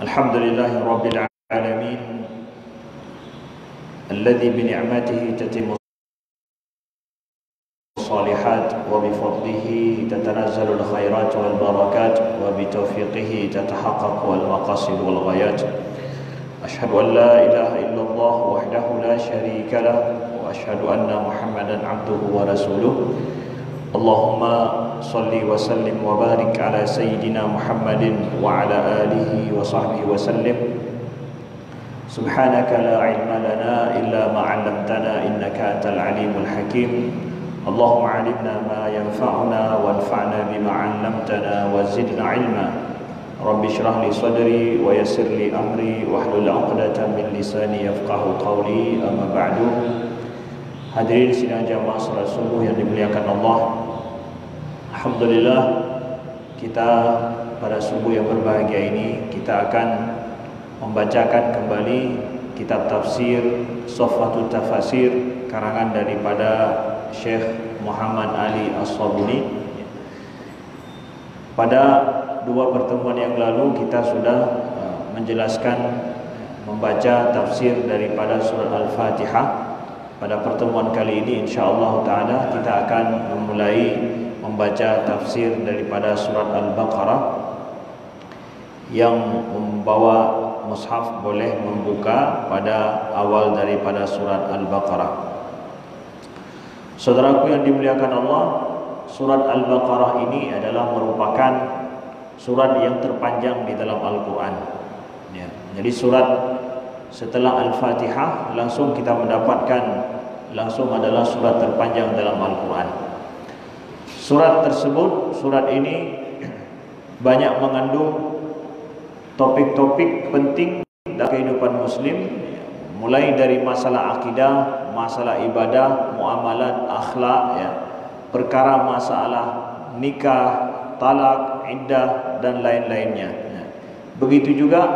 Alhamdulillahi Rabbil Alamin Alladhi bini'matihi tatimu salihat wa bifadlihi tatanazzalul khairat wal barakat wa bitaufiqihi tatahaqqaqu wal maqasid wal ghayat. Ashhadu an la ilaha illallah wahdahu la syarika lah wa ashhadu anna Muhammadan abduhu wa rasuluh. Allahumma salli wa sallim wa barik ala sayyidina Muhammadin wa ala alihi wa sahbihi wa sallim. Subhanaka la ilma lana illa ma 'allamtana innaka antal alimul hakim. Allahumma 'allimna ma yanfa'una wanfa'na bima 'allamtana wa zidna 'ilma. Rabbi shrah li sadri wa yassir li amri wahlul 'uqdatam min lisani yafqahu qawli. Amma ba'du. Hadirin sidang jamaah salat subuh yang dimuliakan Allah. Alhamdulillah, kita pada subuh yang berbahagia ini kita akan membacakan kembali kitab tafsir Sofwatul Tafasir karangan daripada Syekh Muhammad Ali As-Sabuni. Pada dua pertemuan yang lalu kita sudah menjelaskan membaca tafsir daripada surah Al-Fatihah. Pada pertemuan kali ini insyaallah taala kita akan memulai membaca tafsir daripada surat Al-Baqarah. Yang membawa mushaf boleh membuka pada awal daripada surat Al-Baqarah. Saudaraku yang dimuliakan Allah, surat Al-Baqarah ini adalah merupakan surat yang terpanjang di dalam Al-Quran ya. Jadi surat setelah Al-Fatihah langsung kita mendapatkan langsung adalah surat terpanjang dalam Al-Quran. Surat tersebut, surat ini banyak mengandung topik-topik penting dalam kehidupan muslim, mulai dari masalah akidah, masalah ibadah, muamalat, akhlak ya, perkara masalah nikah, talak, iddah dan lain-lainnya ya. Begitu juga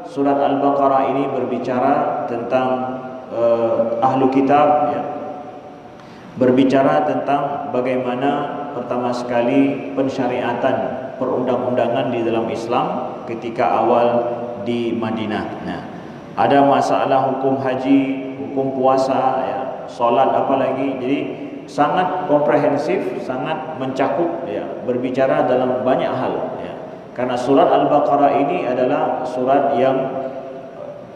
surat Al-Baqarah ini berbicara tentang ahlu kitab ya. Berbicara tentang bagaimana pertama sekali pensyariatan perundang-undangan di dalam Islam ketika awal di Madinah. Nah, ada masalah hukum haji, hukum puasa ya, salat apalagi. Jadi sangat komprehensif, sangat mencakup ya, berbicara dalam banyak hal ya. Karena surat Al-Baqarah ini adalah surat yang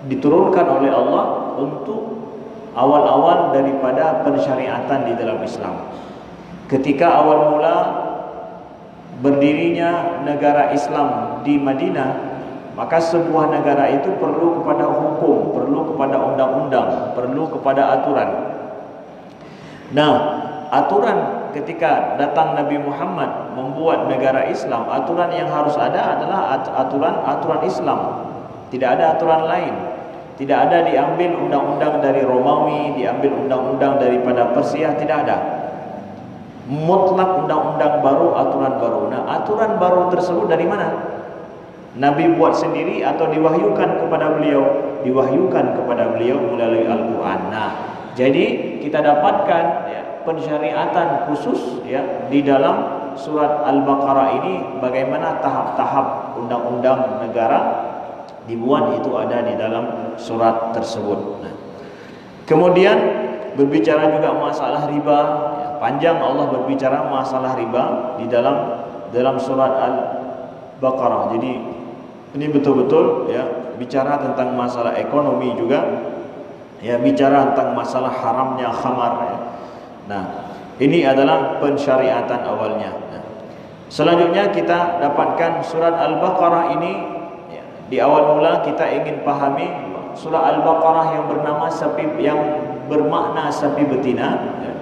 diturunkan oleh Allah untuk awal-awal daripada pensyariatan di dalam Islam. Ketika awal mula berdirinya negara Islam di Madinah, maka sebuah negara itu perlu kepada hukum, perlu kepada undang-undang, perlu kepada aturan. Nah, aturan ketika datang Nabi Muhammad membuat negara Islam, aturan yang harus ada adalah aturan Islam. Tidak ada aturan lain. Tidak ada diambil undang-undang dari Romawi, diambil undang-undang daripada Persia, tidak ada. Mutlak undang-undang baru, aturan baru. Nah, aturan baru tersebut dari mana? Nabi buat sendiri atau diwahyukan kepada beliau? Diwahyukan kepada beliau melalui Al-Quran. Nah, jadi kita dapatkan ya, pensyariatan khusus ya di dalam surat Al-Baqarah ini, bagaimana tahap-tahap undang-undang negara dibuat itu ada di dalam surat tersebut. Nah, kemudian berbicara juga masalah riba ya, panjang Allah berbicara masalah riba di dalam surat Al-Baqarah. Jadi ini betul-betul ya bicara tentang masalah ekonomi juga ya, bicara tentang masalah haramnya khamar ya. Nah, ini adalah pensyariatan awalnya. Nah, selanjutnya kita dapatkan surat Al-Baqarah ini ya, di awal mula kita ingin pahami surah Al-Baqarah yang bernama sapi, yang bermakna sapi betina ya.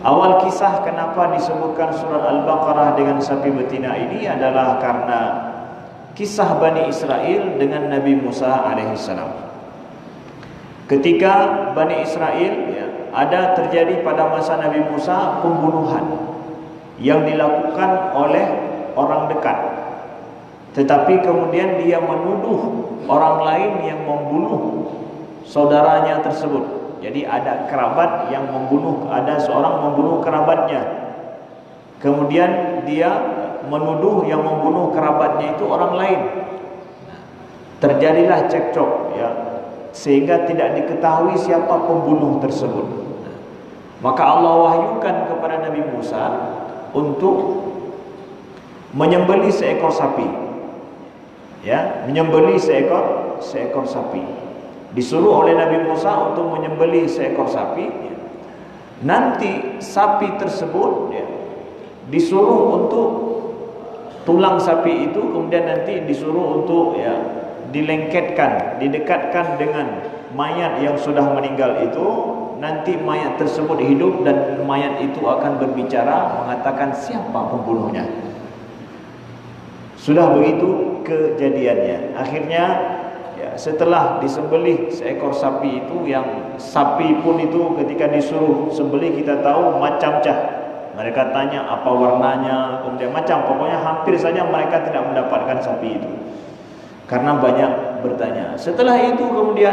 Awal kisah kenapa disebutkan surat Al-Baqarah dengan sapi betina ini adalah karena kisah Bani Israel dengan Nabi Musa alaihissalam. Ketika Bani Israel ya, ada terjadi pada masa Nabi Musa pembunuhan yang dilakukan oleh orang dekat, tetapi kemudian dia menuduh orang lain yang membunuh saudaranya tersebut. Jadi ada kerabat yang membunuh, ada seorang membunuh kerabatnya. Kemudian dia menuduh yang membunuh kerabatnya itu orang lain. terjadilah cekcok, ya, sehingga tidak diketahui siapa pembunuh tersebut. Maka Allah wahyukan kepada Nabi Musa untuk menyembelih seekor sapi, ya, menyembelih seekor sapi. Disuruh oleh Nabi Musa untuk menyembelih seekor sapi, ya. Nanti sapi tersebut, ya, disuruh untuk tulang sapi itu kemudian nanti disuruh untuk, ya, dilengketkan, didekatkan dengan mayat yang sudah meninggal itu. Nanti mayat tersebut hidup dan mayat itu akan berbicara mengatakan siapa pembunuhnya. Sudah begitu kejadiannya. Akhirnya, ya, setelah disembelih seekor sapi itu, yang sapi pun itu ketika disuruh sembelih kita tahu macam cah. Mereka tanya apa warnanya, kemudian macam, pokoknya hampir saja mereka tidak mendapatkan sapi itu karena banyak bertanya. Setelah itu kemudian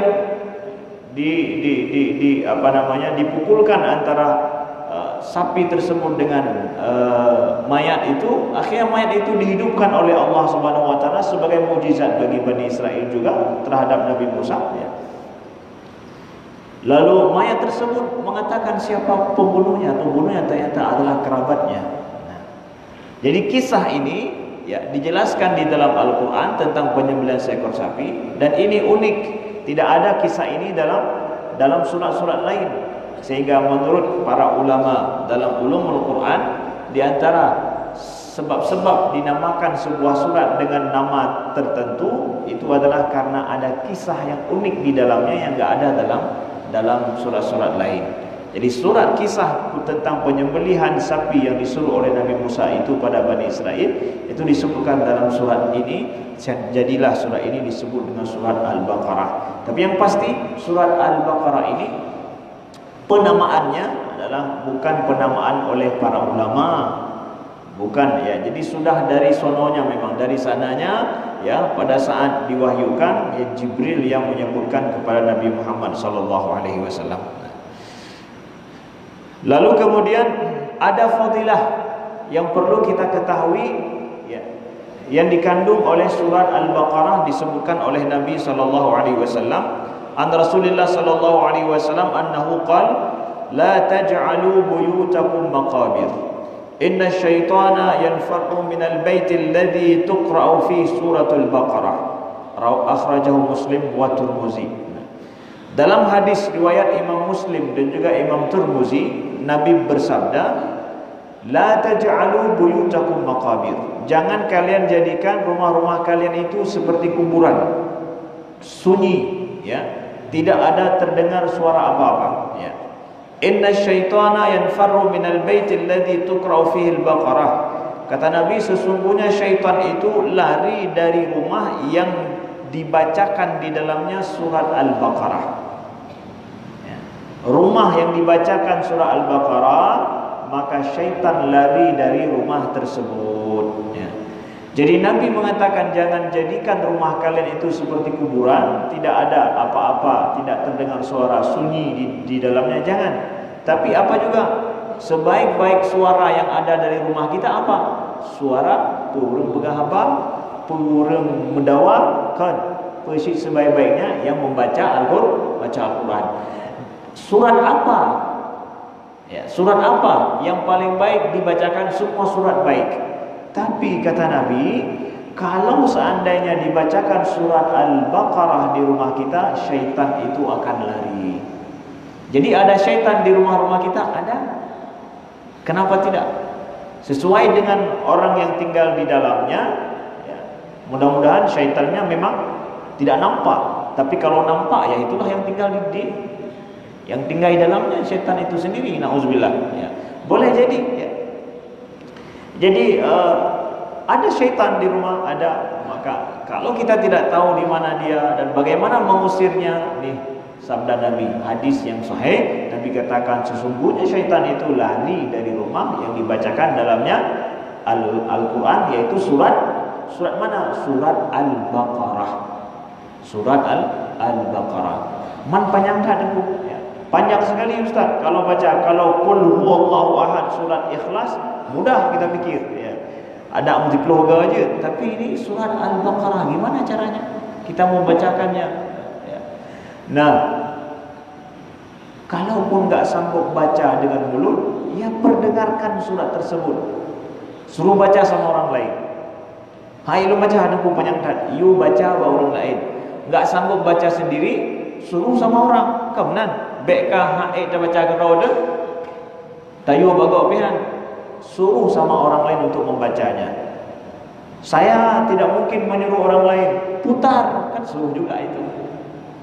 dipukulkan antara sapi tersebut dengan mayat itu. Akhirnya mayat itu dihidupkan oleh Allah Subhanahu wa taala sebagai mukjizat bagi Bani Israel juga terhadap Nabi Musa, ya. Lalu mayat tersebut mengatakan siapa pembunuhnya. Pembunuhnya ternyata adalah kerabatnya. Nah, jadi kisah ini, ya, dijelaskan di dalam Al-Quran tentang penyembelihan seekor sapi, dan ini unik. Tidak ada kisah ini dalam surat-surat lain. Sehingga menurut para ulama dalam ulumul Quran, di antara sebab-sebab dinamakan sebuah surat dengan nama tertentu itu adalah karena ada kisah yang unik di dalamnya yang enggak ada dalam surat-surat lain. Jadi surat kisah tentang penyembelihan sapi yang disuruh oleh Nabi Musa itu pada Bani Israel itu disebutkan dalam surat ini. Jadilah surat ini disebut dengan surat Al-Baqarah. Tapi yang pasti surat Al-Baqarah ini penamaannya adalah bukan penamaan oleh para ulama, bukan, ya. Jadi sudah dari sononya, memang dari sananya, ya, pada saat diwahyukan, ya, Jibril yang menyebutkan kepada Nabi Muhammad SAW. Lalu kemudian ada fadilah yang perlu kita ketahui, ya, yang dikandung oleh surat Al-Baqarah. Disebutkan oleh Nabi SAW an Rasulullah SAW annahu qala la taj'alu buyutakum maqabir inna syaitana yanfaru minal baitil ladzi tuqra'u fi suratul Baqarah. Akhrajahu Muslim wa Tirmizi. Dalam hadis riwayat Imam Muslim dan juga Imam Tirmizi, Nabi bersabda, la taj'alu buyutakum maqabir. Jangan kalian jadikan rumah-rumah kalian itu seperti kuburan, sunyi, ya, tidak ada terdengar suara apa-apa, ya. Inna syaitana yanfarru minal baitil ladzi tuqra'u fihi al-Baqarah. Kata Nabi, sesungguhnya syaitan itu lari dari rumah yang dibacakan di dalamnya surat Al-Baqarah, ya. Rumah yang dibacakan surah Al-Baqarah, maka syaitan lari dari rumah tersebut, ya. Jadi Nabi mengatakan jangan jadikan rumah kalian itu seperti kuburan, tidak ada apa-apa, tidak terdengar suara, sunyi di dalamnya, jangan. Tapi apa juga, sebaik-baik suara yang ada dari rumah kita apa? Suara burung begahaba, burung mendawa, kan? Persis sebaik-baiknya yang membaca Al-Quran. Surat apa? Ya, surat apa yang paling baik dibacakan? Semua surat baik. Tapi kata Nabi, kalau seandainya dibacakan surat Al-Baqarah di rumah kita, syaitan itu akan lari. Jadi ada syaitan di rumah-rumah kita? Ada. Kenapa tidak? Sesuai dengan orang yang tinggal di dalamnya, ya, mudah-mudahan syaitannya memang tidak nampak. Tapi kalau nampak, ya itulah yang tinggal yang tinggal di dalamnya syaitan itu sendiri. Nauzubillah, ya. Boleh jadi, ya. Jadi ada syaitan di rumah, ada. Maka kalau kita tidak tahu di mana dia dan bagaimana mengusirnya, nih sabda Nabi, hadis yang sahih, Nabi katakan sesungguhnya syaitan itu lari dari rumah yang dibacakan dalamnya Al-Quran, yaitu surat mana? Surat Al-Baqarah. Surat Al-Baqarah. Man panjang tak itu? Ya. Panjang sekali Ustaz. Kalau baca, kalau Qul huwallahu ahad surat Ikhlas, mudah kita pikir, ya. Ada 40 aja, tapi ini surat Al-Baqarah, gimana caranya? kita membacakannya. Ya. Nah, kalaupun nggak sanggup baca dengan mulut, ya perdengarkan surat tersebut. Suruh baca sama orang lain. Hai lu baca ada penyangkat, you baca sama orang lain. Nggak sanggup baca sendiri, suruh sama orang. Kemudian, bekah hai kita baca ke roda, tayu bagok pihan. Suruh sama orang lain untuk membacanya. Saya tidak mungkin menyuruh orang lain putar, kan suruh juga itu.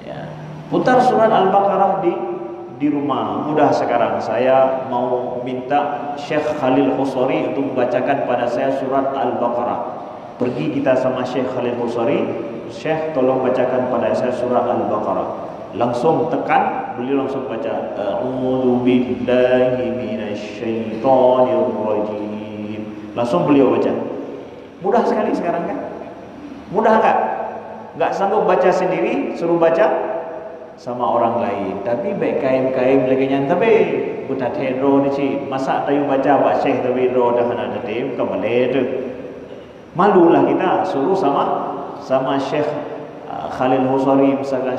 Ya. Putar surat Al-Baqarah di rumah. Mudah sekarang. Saya mau minta Syekh Khalil Husari untuk membacakan pada saya surat Al-Baqarah. Pergi kita sama Syekh Khalil Husari, Syekh tolong bacakan pada saya surat Al-Baqarah. Langsung tekan, beliau langsung baca. A'udzu billahi minasyaitonir rajim. Langsung beliau baca. Mudah sekali sekarang kan? Mudah enggak? Enggak sanggup baca sendiri, suruh baca sama orang lain. Tapi baik kaim-kaim lagi nyantabe. Buta tedro ni ci. Masa tayu baca Pak Syekh tapi ro dah ada tim kembali tu. Malulah kita suruh sama Syekh Khalil Husari, misalnya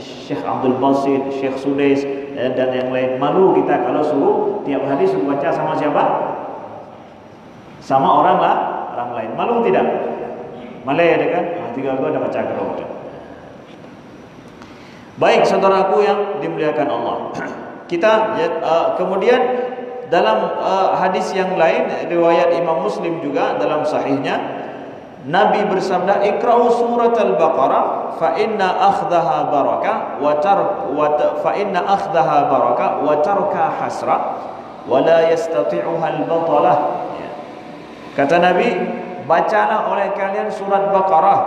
Syekh Abdul Basit, Syekh Sudais dan yang lain. Malu kita kalau suruh tiap hari suruh baca sama siapa? Sama orang lain. Malu tidak? Malay ada kan? Tiga gua dah baca kalau. Baik saudaraku yang dimuliakan Allah. Kita kemudian dalam hadis yang lain riwayat Imam Muslim juga dalam sahihnya Nabi bersabda iqra'u surat Al-Baqarah fa inna akhdaha barakah wa tarka hasrah wa la yastati'uha al-batalah. Kata Nabi, bacalah oleh kalian surat Baqarah.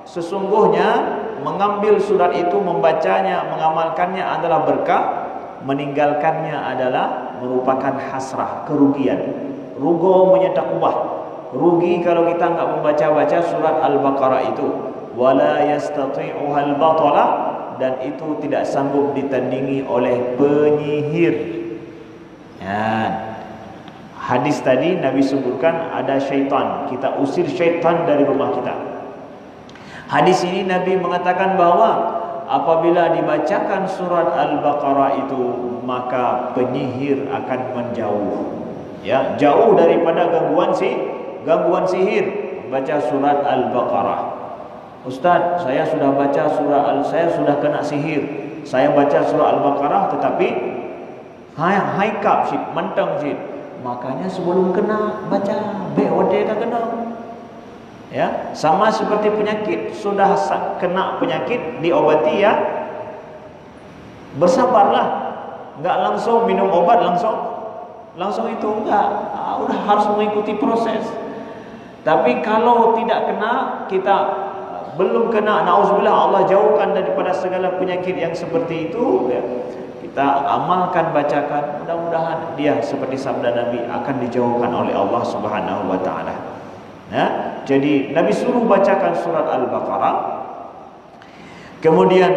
Sesungguhnya mengambil surat itu, membacanya, mengamalkannya adalah berkah, meninggalkannya adalah merupakan hasrah, kerugian. Rugo menyerta kubah. Rugi kalau kita enggak membaca-baca surat Al-Baqarah itu. Wala yastati'uhal batalah, dan itu tidak sanggup ditandingi oleh penyihir. Ya. Hadis tadi Nabi sebutkan ada syaitan. Kita usir syaitan dari rumah kita. Hadis ini Nabi mengatakan bahwa apabila dibacakan surat Al-Baqarah itu, maka penyihir akan menjauh. Ya, jauh daripada gangguan sihir. Baca surat Al-Baqarah. Ustaz, saya sudah baca saya sudah kena sihir. Saya baca surah Al-Baqarah tetapi haikap sih, mentang sih. Makanya sebelum kena baca BOD tak kena. Ya, sama seperti penyakit, sudah kena penyakit diobati ya. Bersabarlah. Enggak langsung minum obat langsung itu enggak. Udah harus mengikuti proses. Tapi kalau tidak kena, kita belum kena, nauzubillah, Allah jauhkan daripada segala penyakit yang seperti itu ya. Kita amalkan, bacakan, mudah-mudahan dia seperti sabda Nabi akan dijauhkan oleh Allah Subhanahu wa taala. Ya, jadi Nabi suruh bacakan surat Al-Baqarah. Kemudian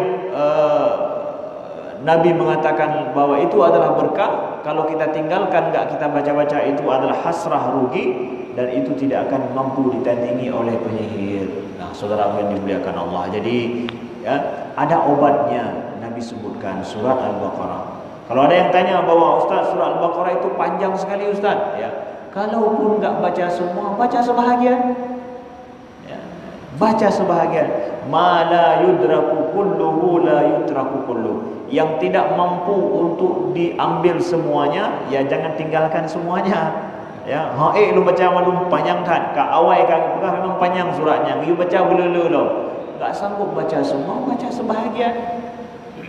Nabi mengatakan bahwa itu adalah berkah. Kalau kita tinggalkan, enggak kita baca-baca, itu adalah hasrah, rugi, dan itu tidak akan mampu ditandingi oleh penyihir. Nah, saudara yang dimuliakan Allah. Jadi ya, ada obatnya. Nabi sebutkan surat Al-Baqarah. Kalau ada yang tanya bahwa Ustaz, surat Al-Baqarah itu panjang sekali Ustaz, ya. Kalaupun enggak baca semua, baca sebahagian. Ya. Baca sebahagian. Ma la yudraku kulluhu la yutraku kulluhu. Yang tidak mampu untuk diambil semuanya, ya jangan tinggalkan semuanya. Ya, lu baca malu panjang kan? Ka awal kan memang panjang suratnya. You baca belulu lo. Enggak sanggup baca semua, baca sebahagian.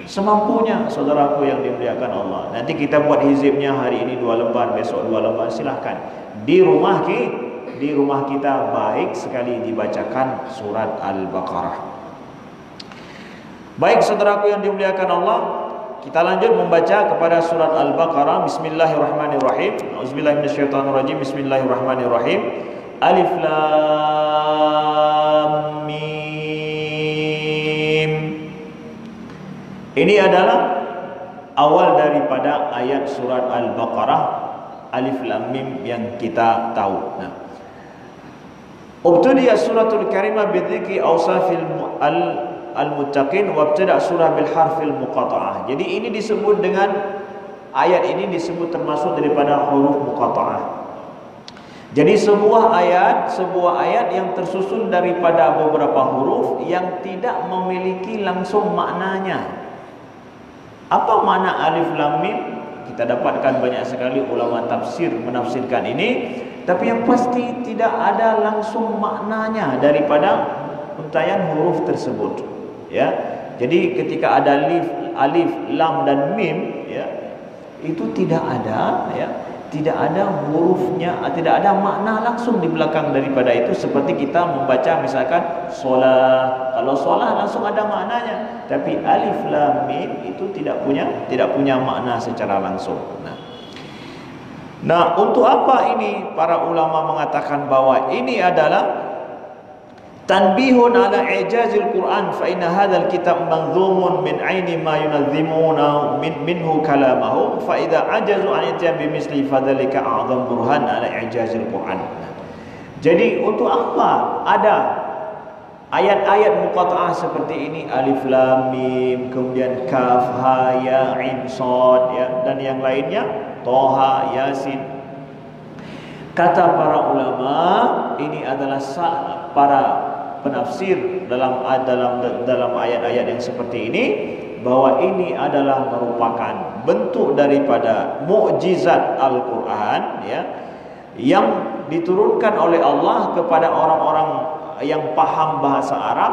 Semampunya, saudaraku yang dimuliakan Allah. Nanti kita buat hizibnya, hari ini 2 lembar, besok 2 lembar, silahkan. Di rumah kita baik sekali dibacakan surat Al-Baqarah. Baik saudaraku yang dimuliakan Allah, kita lanjut membaca kepada surat Al-Baqarah. Bismillahirrahmanirrahim. Auzubillahi minasyaitonirrajim. Bismillahirrahmanirrahim. Alif Lam Mim. Ini adalah awal daripada ayat surat Al-Baqarah, Alif Lam Mim yang kita tahu. Nah, Ubtudiya suratul karimah bidzikri awsafil al-muttaqin wabtada surah bil harfil muqatta'ah. Jadi ini disebut dengan ayat ini disebut termasuk daripada huruf muqatta'ah. Jadi sebuah ayat yang tersusun daripada beberapa huruf yang tidak memiliki langsung maknanya. Apa makna alif lam mim? Kita dapatkan banyak sekali ulama tafsir menafsirkan ini, tapi yang pasti tidak ada langsung maknanya daripada untayan huruf tersebut. Ya. Jadi ketika ada alif, lam dan mim, ya, itu tidak ada, ya. Tidak ada hurufnya, tidak ada makna langsung di belakang daripada itu. Seperti kita membaca misalkan solah. Kalau solah langsung ada maknanya, tapi alif lam mim itu tidak punya makna secara langsung. Nah, untuk apa ini para ulama mengatakan bahwa ini adalah tanbihun ala ijazil Quran, fa inna hadzal kitab manzumun min aini ma yunazimuna minhu kalamahu, fa idza ajazu an yatiyam bimisli fadzalika a'zam burhan ala ijazil Quran. Jadi untuk apa ada ayat-ayat muqatta'ah seperti ini, alif lam mim, kemudian kaf ha ya ain shad, ya, dan yang lainnya, toha yasin. Kata para ulama, ini adalah para penafsir dalam ayat-ayat yang seperti ini, bahwa ini adalah merupakan bentuk daripada mukjizat Al-Quran, ya, yang diturunkan oleh Allah kepada orang-orang yang paham bahasa Arab,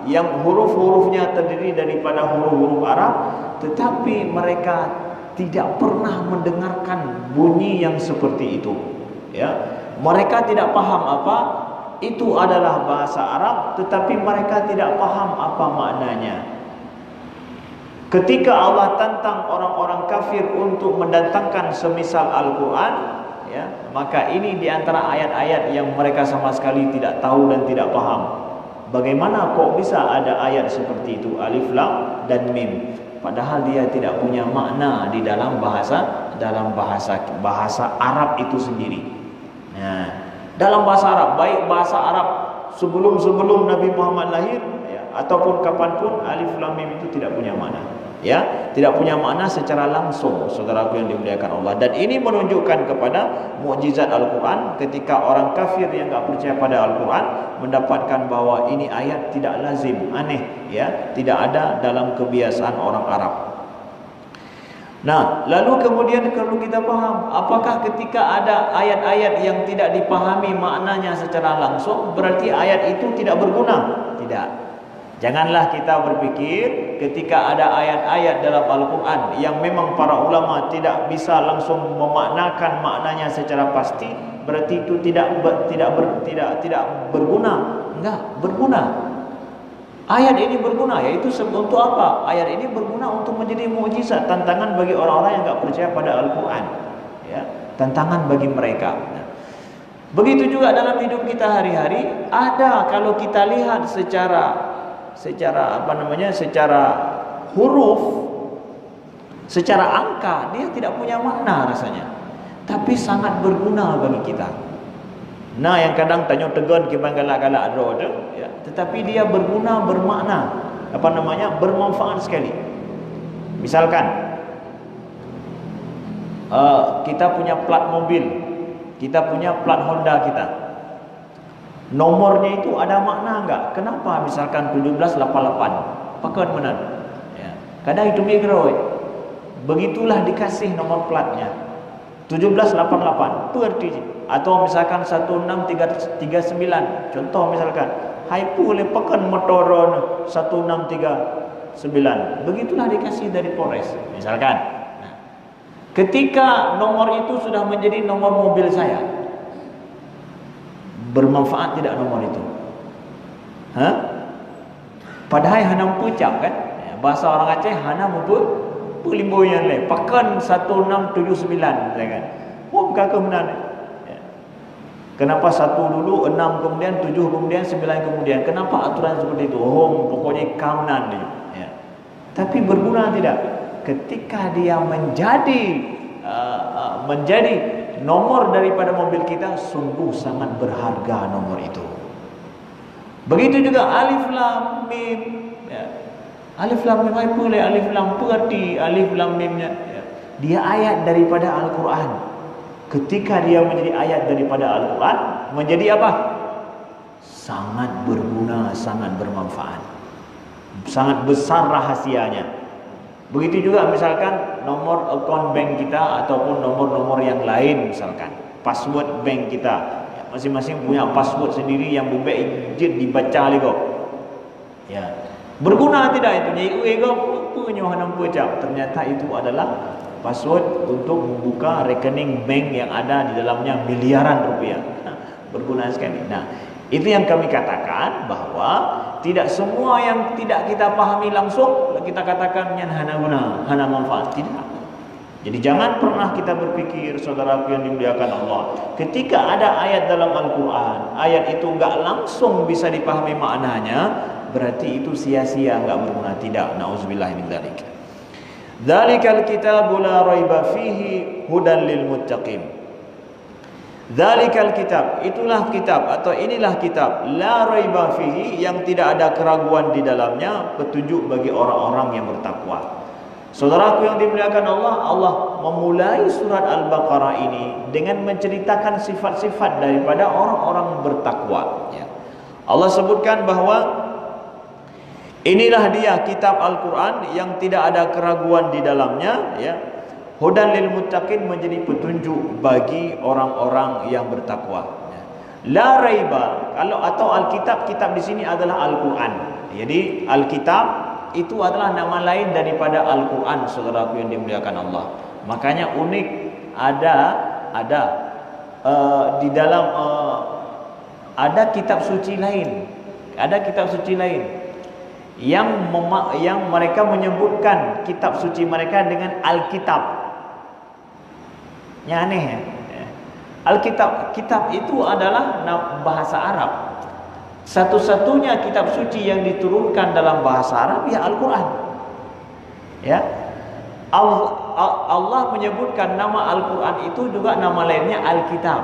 yang huruf-hurufnya terdiri daripada huruf-huruf Arab, tetapi mereka tidak pernah mendengarkan bunyi yang seperti itu. Ya, mereka tidak paham apa itu adalah bahasa Arab, tetapi mereka tidak paham apa maknanya. Ketika Allah tantang orang-orang kafir untuk mendatangkan semisal Al-Quran, ya, maka ini diantara ayat-ayat yang mereka sama sekali tidak tahu dan tidak paham. Bagaimana kok bisa ada ayat seperti itu, alif lam dan mim, padahal dia tidak punya makna di dalam bahasa Arab itu sendiri. Nah, dalam bahasa Arab, baik bahasa Arab sebelum Nabi Muhammad lahir, ya, ataupun kapanpun, alif lam mim itu tidak punya makna, ya, tidak punya makna secara langsung, saudaraku yang dimuliakan Allah. Dan ini menunjukkan kepada mukjizat Al-Quran ketika orang kafir yang tak percaya pada Al-Quran mendapatkan bahwa ini ayat tidak lazim, aneh, ya, tidak ada dalam kebiasaan orang Arab. Nah, lalu kemudian kalau kita paham, apakah ketika ada ayat-ayat yang tidak dipahami maknanya secara langsung, berarti ayat itu tidak berguna? Tidak. Janganlah kita berpikir ketika ada ayat-ayat dalam Al-Quran yang memang para ulama tidak bisa langsung memaknakan maknanya secara pasti, berarti itu tidak berguna. Enggak, berguna. Ayat ini berguna, yaitu untuk apa? Ayat ini berguna untuk menjadi mukjizat, tantangan bagi orang-orang yang tak percaya pada Al-Quran, ya, tantangan bagi mereka. Nah, begitu juga dalam hidup kita hari-hari, ada kalau kita lihat secara huruf, secara angka, dia tidak punya makna rasanya, tapi sangat berguna bagi kita. Nah, yang kadang tanya tegon kibang galak-galak ada tu, ya, tetapi dia berguna, bermakna, bermanfaat sekali. Misalkan kita punya plat mobil, kita punya plat Honda kita, nomornya itu ada makna enggak? Kenapa misalkan 1788 pakai mana? Ya, kadang itu mikro, begitulah dikasih nomor platnya 1788, itu artinya. Atau misalkan 16339, contoh misalkan Haipu oleh pekan motoron 1639, begitulah dikasih dari Polres misalkan. Nah, ketika nomor itu sudah menjadi nomor mobil saya, bermanfaat tidak nomor itu? Padahal hanam pucap kan, ya, bahasa orang Aceh hanam pelimboyan le pekan 1679 kan. Kakak benar. Kenapa 1 dulu, 6 kemudian, 7 kemudian, 9 kemudian? Kenapa aturan seperti itu? Pokoknya kanan dia. Ya. Tapi berguna tidak? Ketika dia menjadi nomor daripada mobil kita, sungguh sangat berharga nomor itu. Begitu juga alif lam mim. Ya. Alif lam mim apa le alif lam berarti alif lam mimnya. Ya. Dia ayat daripada Al-Quran. Ketika dia menjadi ayat daripada Al-Quran, menjadi apa? Sangat berguna, sangat bermanfaat. Sangat besar rahasianya. Begitu juga misalkan nomor account bank kita ataupun nomor-nomor yang lain, misalkan password bank kita. Masing-masing punya password sendiri yang bebek dibaca lagi. Ya. Berguna tidak itu? Nyai punya nampu cap. Ternyata itu adalah password untuk membuka rekening bank yang ada di dalamnya miliaran rupiah. Nah, berguna sekali. Nah, itu yang kami katakan bahwa tidak semua yang tidak kita pahami langsung kita katakan yang hana guna, hana manfaat. Tidak. Jadi jangan pernah kita berpikir, saudaraku yang dimuliakan Allah, ketika ada ayat dalam Al-Quran, ayat itu enggak langsung bisa dipahami maknanya, berarti itu sia-sia, enggak berguna. Tidak. Nauzubillah min dzalik. Dzalikal kitabu la raiba fihi hudan lil muttaqin. Dzalikal kitab, itulah kitab atau inilah kitab la raiba fihi, yang tidak ada keraguan di dalamnya, petunjuk bagi orang-orang yang bertakwa. Saudaraku yang dimuliakan Allah, Allah memulai surat Al-Baqarah ini dengan menceritakan sifat-sifat daripada orang-orang bertakwa. Ya. Allah sebutkan bahawa inilah dia kitab Al-Quran yang tidak ada keraguan di dalamnya. Ya. Hudan lil muttaqin, menjadi petunjuk bagi orang-orang yang bertakwa. Ya. La raiba, atau Alkitab, kitab di sini adalah Al-Quran. Jadi Alkitab itu adalah nama lain daripada Al-Quran, saudaraku yang dimuliakan Allah. Makanya unik, ada di dalam ada kitab suci lain, yang mereka menyebutkan kitab suci mereka dengan Alkitab. Yang aneh ya. Alkitab, kitab itu adalah bahasa Arab. Satu-satunya kitab suci yang diturunkan dalam bahasa Arab ya Al-Quran. Ya. Allah menyebutkan nama Al-Quran itu juga nama lainnya Alkitab.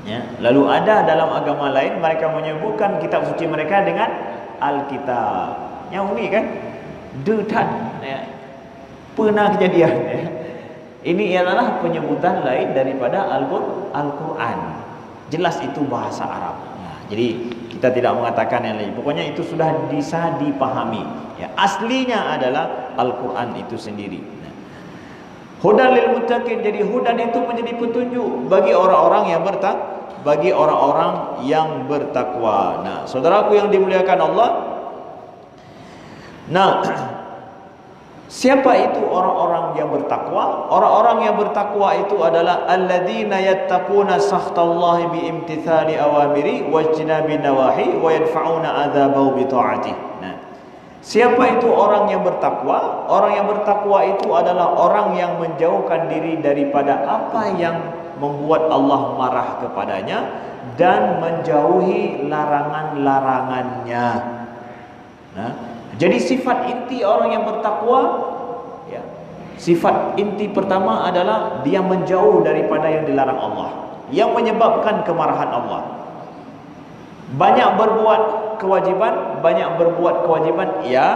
Ya. Lalu ada dalam agama lain mereka menyebutkan kitab suci mereka dengan Alkitab. Yang unik kan? Dekat ya. Pernah kejadian ya. Ini adalah penyebutan lain daripada Al-Quran. Jelas itu bahasa Arab. Jadi kita tidak mengatakan yang lain. Pokoknya itu sudah bisa dipahami. Ya, aslinya adalah Al-Quran itu sendiri. Hudan lil muttaqin. Jadi hudan itu menjadi petunjuk bagi orang-orang yang bertakwa. Nah, saudaraku yang dimuliakan Allah. Nah, siapa itu orang-orang yang bertakwa? Orang-orang yang bertakwa itu adalah alladzina yattaquna sakhtallahi biimtithali awamiri wajtinabi nawahi wa yadfa'una adzabahu bi ta'atih. Nah, siapa itu orang yang bertakwa? Orang yang bertakwa itu adalah orang yang menjauhkan diri daripada apa yang membuat Allah marah kepadanya dan menjauhi larangan-larangannya. Nah, jadi sifat inti orang yang bertakwa, ya, sifat inti pertama adalah dia menjauh daripada yang dilarang Allah, yang menyebabkan kemarahan Allah. Banyak berbuat kewajiban, ya,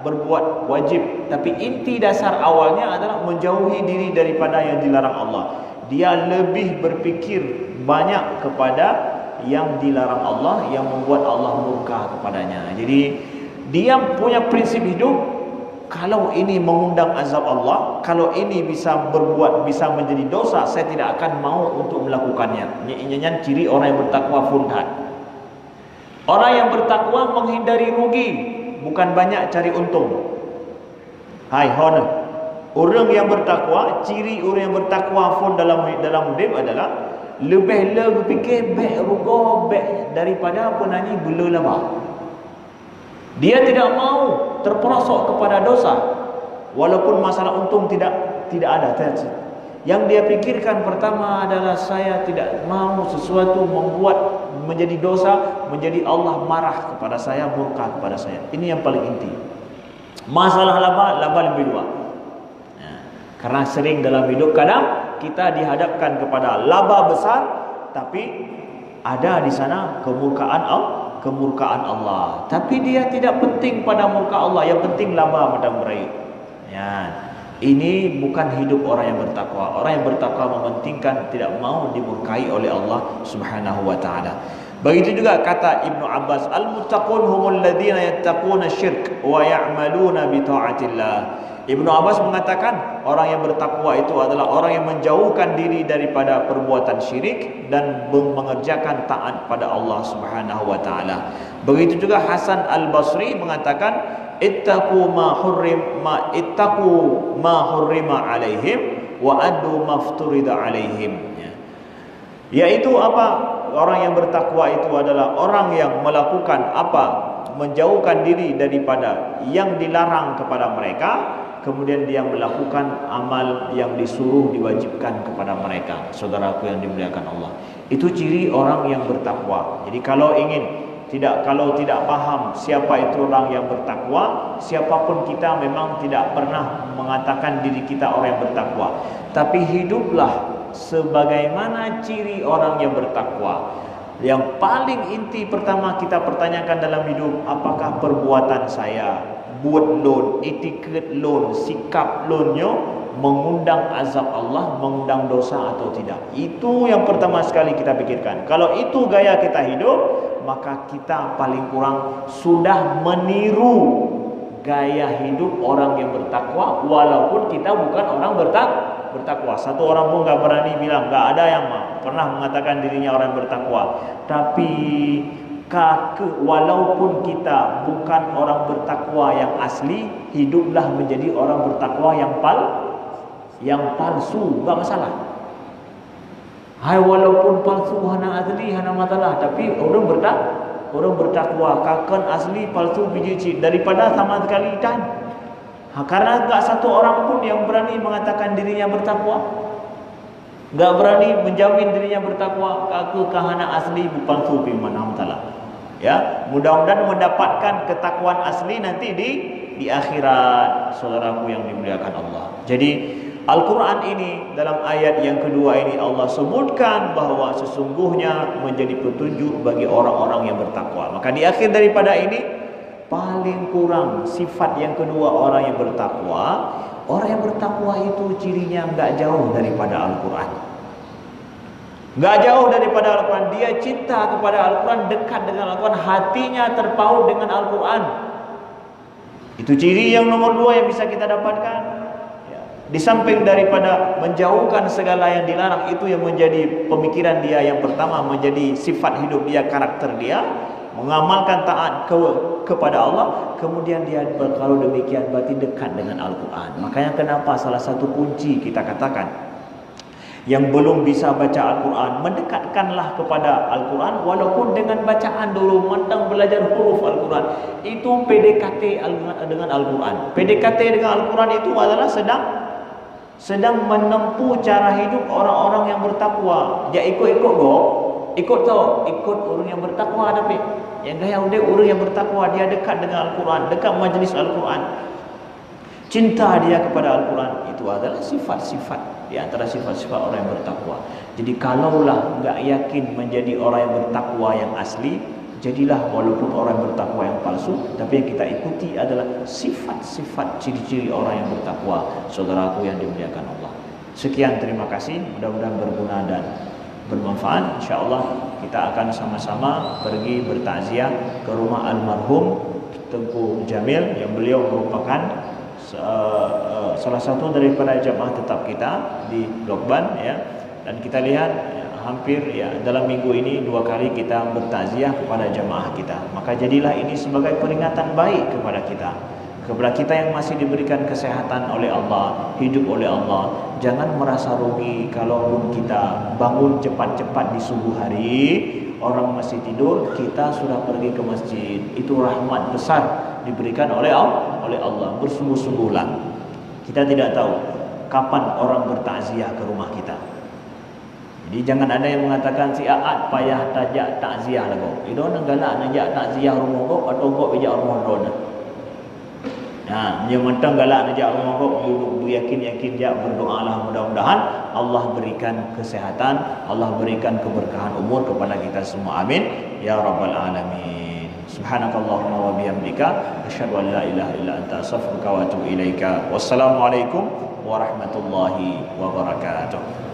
berbuat wajib, tapi inti dasar awalnya adalah menjauhi diri daripada yang dilarang Allah. Dia lebih berfikir banyak kepada yang dilarang Allah, yang membuat Allah murka kepadanya. Jadi dia punya prinsip hidup, kalau ini mengundang azab Allah, kalau ini bisa menjadi dosa, saya tidak akan mau untuk melakukannya. Ini ciri orang yang bertakwa funhat. Orang yang bertakwa menghindari rugi, bukan banyak cari untung. Hai honor. Orang yang bertakwa, ciri orang yang bertakwa pun dalam hidup adalah lebih fikir baik rugo baik daripada apa nani bela lama. Dia tidak mau terperosok kepada dosa, walaupun masalah untung tidak ada. Yang dia pikirkan pertama adalah saya tidak mau sesuatu membuat menjadi dosa, menjadi Allah marah kepada saya, murka kepada saya. Ini yang paling inti. Masalah laba lebih dua. Karena sering dalam hidup kadang kita dihadapkan kepada laba besar, tapi ada di sana kemurkaan Allah. Tapi dia tidak penting pada murka Allah, yang penting laba macam meraih. Ya. Ini bukan hidup orang yang bertakwa. Orang yang bertakwa mementingkan tidak mau dimurkai oleh Allah Subhanahu wa taala. Begitu juga kata Ibnu Abbas, al-muttaqun humul ladzina yattaquna syirk wa ya'maluna bi ta'atillah. Ibnu Abbas mengatakan orang yang bertakwa itu adalah orang yang menjauhkan diri daripada perbuatan syirik dan mengerjakan taat pada Allah Subhanahu wa taala. Begitu juga Hasan Al-Basri mengatakan ittaqu ma hurrima alaihim wa addu mafturida alaihim. Yaitu apa? Orang yang bertakwa itu adalah orang yang melakukan apa? Menjauhkan diri daripada yang dilarang kepada mereka, kemudian dia melakukan amal yang disuruh diwajibkan kepada mereka. Saudaraku yang dimuliakan Allah, itu ciri orang yang bertakwa. Jadi kalau tidak paham siapa itu orang yang bertakwa, siapapun kita memang tidak pernah mengatakan diri kita orang yang bertakwa. Tapi hiduplah sebagaimana ciri orang yang bertakwa. Yang paling inti pertama kita pertanyakan dalam hidup, apakah perbuatan saya, buat loan, etiket loan, sikap loannya mengundang azab Allah, mengundang dosa atau tidak. Itu yang pertama sekali kita pikirkan. Kalau itu gaya kita hidup, maka kita paling kurang sudah meniru gaya hidup orang yang bertakwa, walaupun kita bukan orang bertakwa. Satu orang pun gak berani bilang, gak ada yang pernah mengatakan dirinya orang bertakwa. Tapi walaupun kita bukan orang bertakwa yang asli, hiduplah menjadi orang bertakwa yang palsu, gak masalah. Hai, walaupun palsu hana asli hana masalah, tapi orang bertakwa kakan asli palsu biji daripada sama sekali dan. Karena enggak satu orang pun yang berani mengatakan dirinya bertakwa, enggak berani menjamin dirinya bertakwa. Kaku kahana asli bukan sufi manamtala. Ya, mudah-mudahan mendapatkan ketakwaan asli nanti di akhirat, saudaraku yang dimuliakan Allah. Jadi Al-Quran ini dalam ayat yang kedua ini Allah sebutkan bahawa sesungguhnya menjadi petunjuk bagi orang-orang yang bertakwa. Maka di akhir daripada ini, paling kurang sifat yang kedua orang yang bertakwa. Orang yang bertakwa itu cirinya enggak jauh daripada Al-Quran. Enggak jauh daripada Al-Quran. Dia cinta kepada Al-Quran, dekat dengan Al-Quran, hatinya terpaut dengan Al-Quran. Itu ciri yang nomor dua yang bisa kita dapatkan. Di samping daripada menjauhkan segala yang dilarang, itu yang menjadi pemikiran dia yang pertama, menjadi sifat hidup dia, karakter dia, mengamalkan taat kepada Allah. Kemudian dia kalau demikian berarti dekat dengan Al-Quran. Makanya kenapa salah satu kunci kita katakan, yang belum bisa baca Al-Quran, mendekatkanlah kepada Al-Quran walaupun dengan bacaan dulu, mentang belajar huruf Al-Quran. Itu PDKT dengan Al-Quran. PDKT dengan Al-Quran itu adalah sedang menempuh cara hidup orang-orang yang bertakwa. Dia ikut orang yang bertakwa ada pe. Yang gaya udah orang yang bertakwa, dia dekat dengan Al-Quran, dekat majlis Al-Quran. Cinta dia kepada Al-Quran, itu adalah sifat-sifat di antara sifat-sifat orang yang bertakwa. Jadi kalaulah enggak yakin menjadi orang yang bertakwa yang asli, jadilah walaupun orang yang bertakwa yang palsu, tapi yang kita ikuti adalah sifat-sifat ciri-ciri orang yang bertakwa, saudaraku yang dimuliakan Allah. Sekian, terima kasih, mudah-mudahan berguna dan bermanfaat. InsyaAllah kita akan sama-sama pergi bertakziah ke rumah almarhum Tengku Jamil, yang beliau merupakan salah satu daripada jamaah tetap kita di Blok Ban, ya. Dan kita lihat hampir dalam minggu ini 2 kali kita bertakziah kepada jamaah kita. Maka jadilah ini sebagai peringatan baik kepada kita yang masih diberikan kesehatan oleh Allah, hidup oleh Allah. Jangan merasa rugi kalau kita bangun cepat-cepat di subuh hari, orang masih tidur, kita sudah pergi ke masjid. Itu rahmat besar diberikan oleh Allah. Bersungguh-sungguhlah. Kita tidak tahu kapan orang bertakziah ke rumah kita. Jadi jangan ada yang mengatakan si Aat payah tajak takziah lah kau. Itu nak galak najak takziah rumah kau atau kau bijak rumah dona. Nah, Yang mentang galak najak rumah kau duduk yakin dia berdoalah, mudah-mudahan Allah berikan kesehatan, Allah berikan keberkahan umur kepada kita semua. Amin ya rabbal alamin. Subhanakallahumma wa bihamdika asyhadu an la ilaha illa anta astaghfiruka wa atubu ilaika. Wassalamualaikum warahmatullahi wabarakatuh.